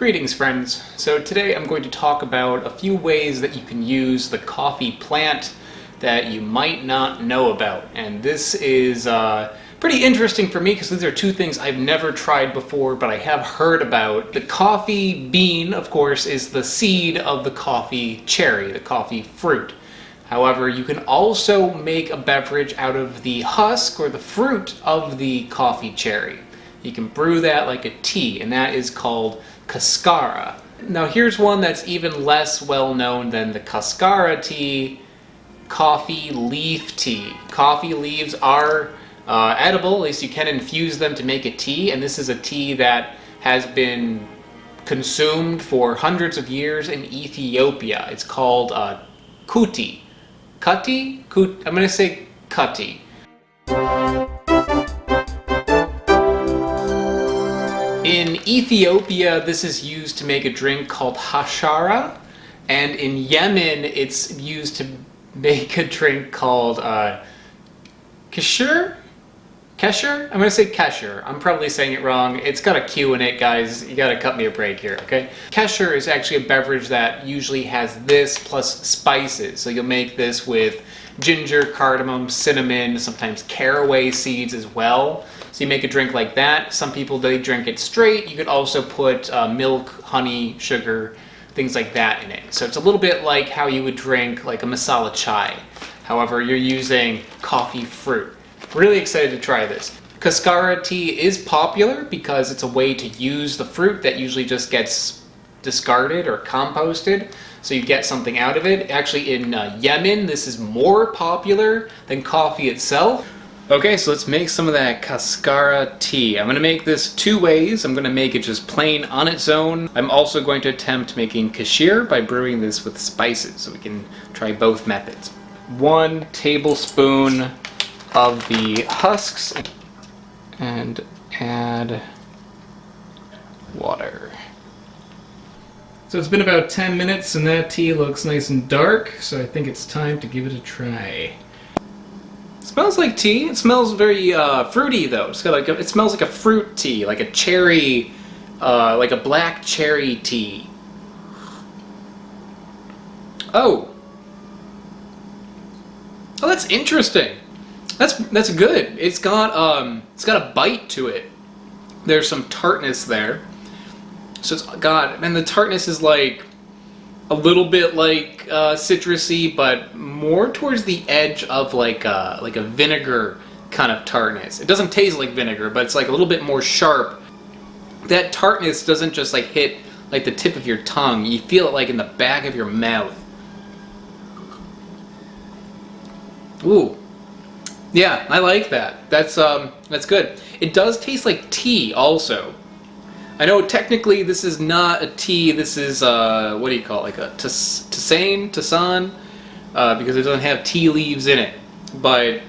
Greetings, friends. So today I'm going to talk about a few ways that you can use the coffee plant that you might not know about. And this is pretty interesting for me because these are two things I've never tried before, but I have heard about. The coffee bean, of course, is the seed of the coffee cherry, the coffee fruit. However, you can also make a beverage out of the husk or the fruit of the coffee cherry. You can brew that like a tea, and that is called Cascara. Now here's one that's even less well known than the Cascara tea, coffee leaf tea. Coffee leaves are edible, at least you can infuse them to make a tea, and this is a tea that has been consumed for hundreds of years in Ethiopia. It's called Kuti. I'm going to say Kuti. In Ethiopia, this is used to make a drink called Cascara, and in Yemen, it's used to make a drink called Qishr? Qishr? I'm going to say Qishr. I'm probably saying it wrong. It's got a Q in it, guys. You got to cut me a break here, okay? Qishr is actually a beverage that usually has this plus spices. So you'll make this with ginger, cardamom, cinnamon, sometimes caraway seeds as well. So you make a drink like that. Some people, they drink it straight. You could also put milk, honey, sugar, things like that in it. So it's a little bit like how you would drink like a masala chai. However, you're using coffee fruit. Really excited to try this. Cascara tea is popular because it's a way to use the fruit that usually just gets discarded or composted. So you get something out of it. Actually, in Yemen, this is more popular than coffee itself. Okay, so let's make some of that Cascara tea. I'm going to make this two ways. I'm going to make it just plain on its own. I'm also going to attempt making Qishr by brewing this with spices, so we can try both methods. 1 tablespoon of the husks and add water. So it's been about 10 minutes and that tea looks nice and dark, so I think it's time to give it a try. It smells like tea. It smells very fruity though. It's got it smells like a fruit tea, like a cherry, like a black cherry tea. Oh, that's interesting. That's good. It's got a bite to it. There's some tartness there. So it's got, and the tartness is like a little bit like citrusy, but more towards the edge of like a vinegar kind of tartness. It doesn't taste like vinegar, but it's like a little bit more sharp. That tartness doesn't just like hit like the tip of your tongue. You feel it like in the back of your mouth. Ooh. Yeah, I like that. That's good. It does taste like tea also. I know technically this is not a tea, this is, what do you call it, like a tisane, because it doesn't have tea leaves in it. But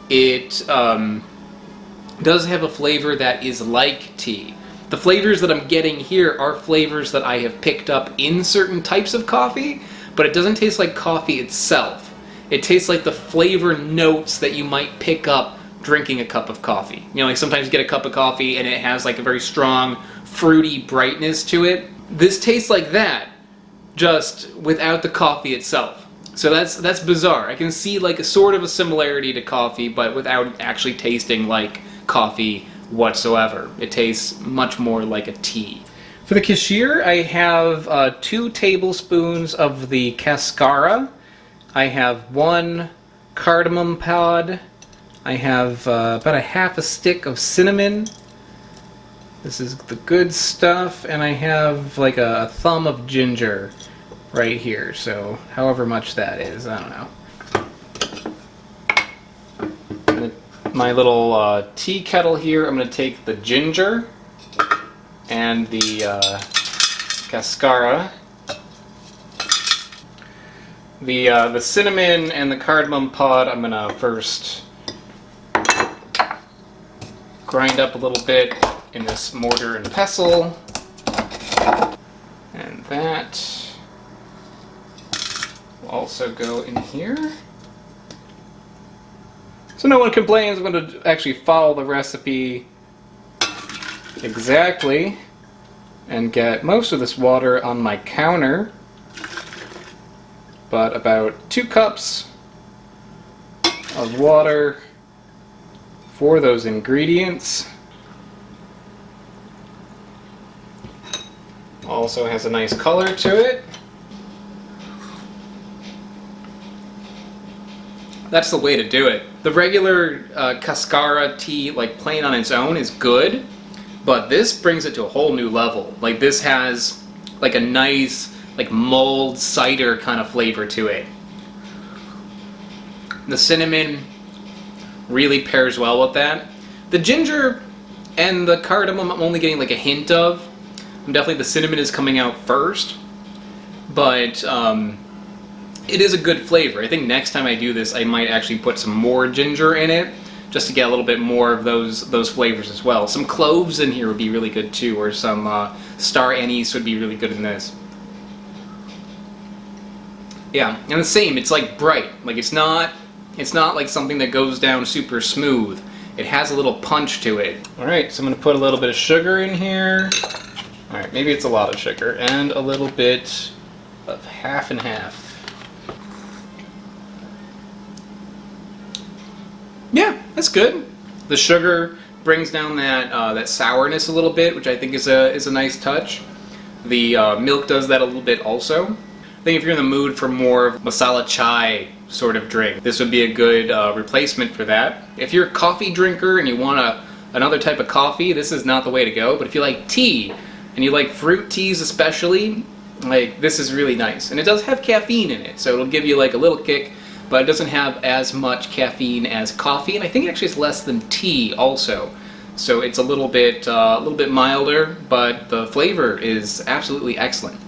it does have a flavor that is like tea. The flavors that I'm getting here are flavors that I have picked up in certain types of coffee, but it doesn't taste like coffee itself. It tastes like the flavor notes that you might pick up drinking a cup of coffee. You know, like sometimes you get a cup of coffee and it has like a very strong fruity brightness to it. This tastes like that, just without the coffee itself. So that's bizarre. I can see like a sort of a similarity to coffee, but without actually tasting like coffee whatsoever. It tastes much more like a tea. For the Qishr, I have 2 tablespoons of the Cascara. I have 1 cardamom pod. I have about a half a stick of cinnamon. This is the good stuff, and I have like a thumb of ginger right here, so however much that is, I don't know. My little tea kettle here, I'm going to take the ginger and the Cascara. The cinnamon and the cardamom pod, I'm going to first grind up a little bit in this mortar and pestle, and that will also go in here. So no one complains. I'm going to actually follow the recipe exactly. and get most of this water on my counter, but about 2 cups of water for those ingredients. Also has a nice color to it. That's the way to do it. The regular Cascara tea, like plain on its own, is good, but this brings it to a whole new level. Like this has like a nice like mulled cider kind of flavor to it. The cinnamon really pairs well with that. The ginger and the cardamom I'm only getting like a hint of. Definitely the cinnamon is coming out first, but it is a good flavor. I think next time I do this, I might actually put some more ginger in it, just to get a little bit more of those flavors as well. Some cloves in here would be really good too, or some star anise would be really good in this. Yeah, and the same, it's like bright. Like it's not like something that goes down super smooth. It has a little punch to it. Alright, so I'm going to put a little bit of sugar in here. Alright, maybe it's a lot of sugar, and a little bit of half and half. Yeah, that's good. The sugar brings down that sourness a little bit, which I think is a nice touch. The milk does that a little bit also. I think if you're in the mood for more masala chai sort of drink, this would be a good replacement for that. If you're a coffee drinker and you want another type of coffee, this is not the way to go. But if you like tea, and you like fruit teas especially, like this is really nice. And it does have caffeine in it, so it'll give you like a little kick, but it doesn't have as much caffeine as coffee, and I think actually it's less than tea also. So it's a little bit milder, but the flavor is absolutely excellent.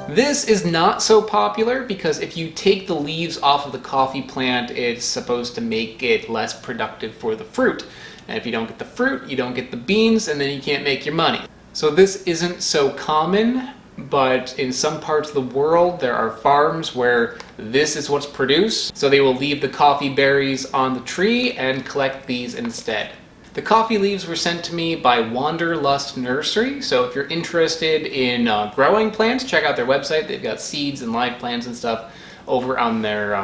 This is not so popular because if you take the leaves off of the coffee plant, it's supposed to make it less productive for the fruit. And if you don't get the fruit, you don't get the beans, and then you can't make your money. So this isn't so common, but in some parts of the world there are farms where this is what's produced. So they will leave the coffee berries on the tree and collect these instead. The coffee leaves were sent to me by Wanderlust Nursery, so if you're interested in growing plants, check out their website. They've got seeds and live plants and stuff over on their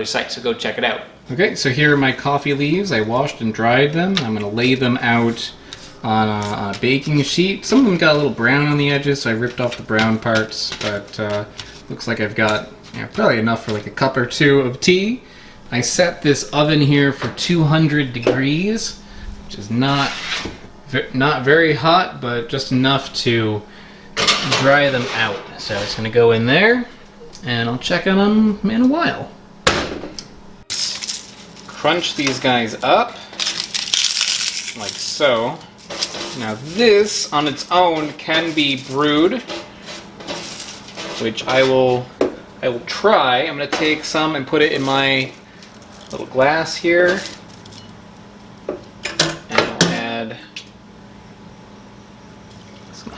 site, so go check it out. Okay, so here are my coffee leaves. I washed and dried them. I'm going to lay them out on a baking sheet. Some of them got a little brown on the edges, so I ripped off the brown parts, but looks like I've got probably enough for like a cup or two of tea. I set this oven here for 200 degrees. Which is not very hot, but just enough to dry them out. So it's going to go in there, and I'll check on them in a while. Crunch these guys up, like so. Now this, on its own, can be brewed, which I will try. I'm going to take some and put it in my little glass here.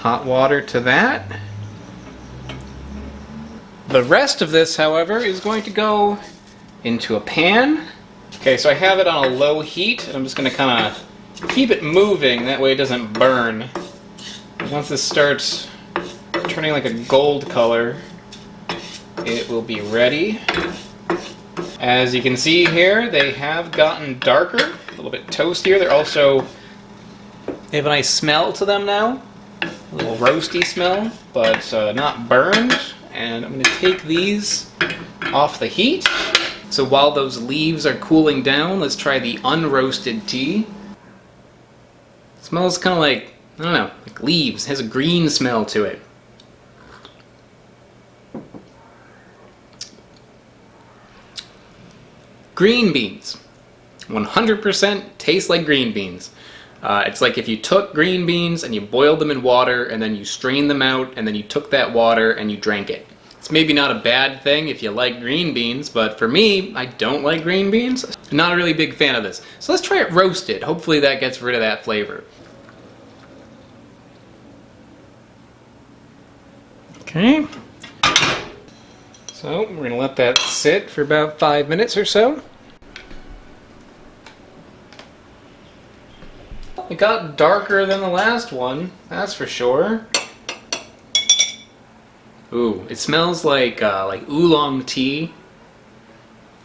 Hot water to that. The rest of this, however, is going to go into a pan. Okay, so I have it on a low heat, and I'm just going to kind of keep it moving, that way it doesn't burn. Once this starts turning like a gold color, it will be ready. As you can see here, they have gotten darker, a little bit toastier. They have a nice smell to them now. A little roasty smell, but not burned. And I'm going to take these off the heat. So while those leaves are cooling down, let's try the unroasted tea. It smells kind of like, I don't know, like leaves. It has a green smell to it. Green beans. 100% taste like green beans. It's like if you took green beans and you boiled them in water and then you strained them out and then you took that water and you drank it. It's maybe not a bad thing if you like green beans, but for me, I don't like green beans. I'm not a really big fan of this. So let's try it roasted. Hopefully that gets rid of that flavor. Okay. So we're going to let that sit for about 5 minutes or so. Well, it got darker than the last one, that's for sure. Ooh, it smells like oolong tea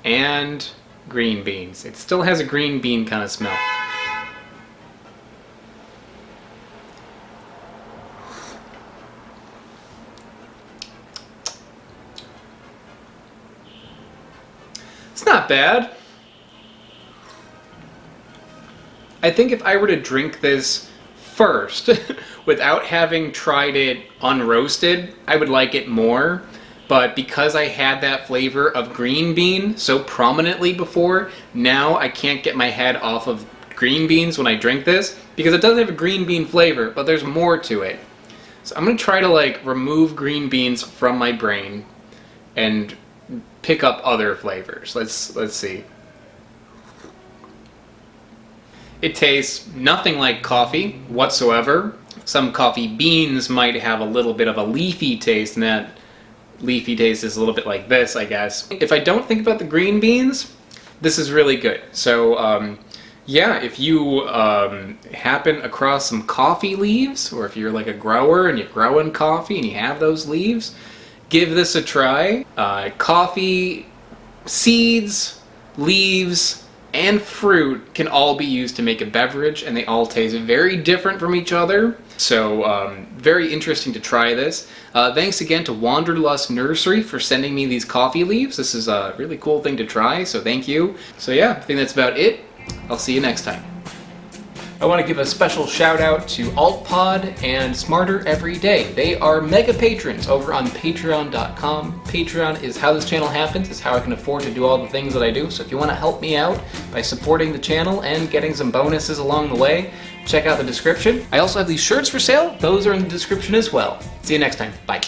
and green beans. It still has a green bean kind of smell. It's not bad. I think if I were to drink this first, without having tried it unroasted, I would like it more. But because I had that flavor of green bean so prominently before, now I can't get my head off of green beans when I drink this, because it does have a green bean flavor, but there's more to it. So I'm gonna try to like remove green beans from my brain and pick up other flavors. Let's see. It tastes nothing like coffee whatsoever. Some coffee beans might have a little bit of a leafy taste, and that leafy taste is a little bit like this, I guess. If I don't think about the green beans, this is really good. So yeah, if you happen across some coffee leaves, or if you're like a grower and you're growing coffee and you have those leaves, give this a try. Coffee, seeds, leaves, and fruit can all be used to make a beverage, and they all taste very different from each other. So very interesting to try this. Thanks again to Wanderlust Nursery for sending me these coffee leaves. This is a really cool thing to try, so thank you. So yeah, I think that's about it. I'll see you next time. I want to give a special shout out to AltPod and Smarter Every Day. They are mega patrons over on patreon.com. Patreon is how this channel happens. It's how I can afford to do all the things that I do. So if you want to help me out by supporting the channel and getting some bonuses along the way, check out the description. I also have these shirts for sale. Those are in the description as well. See you next time. Bye.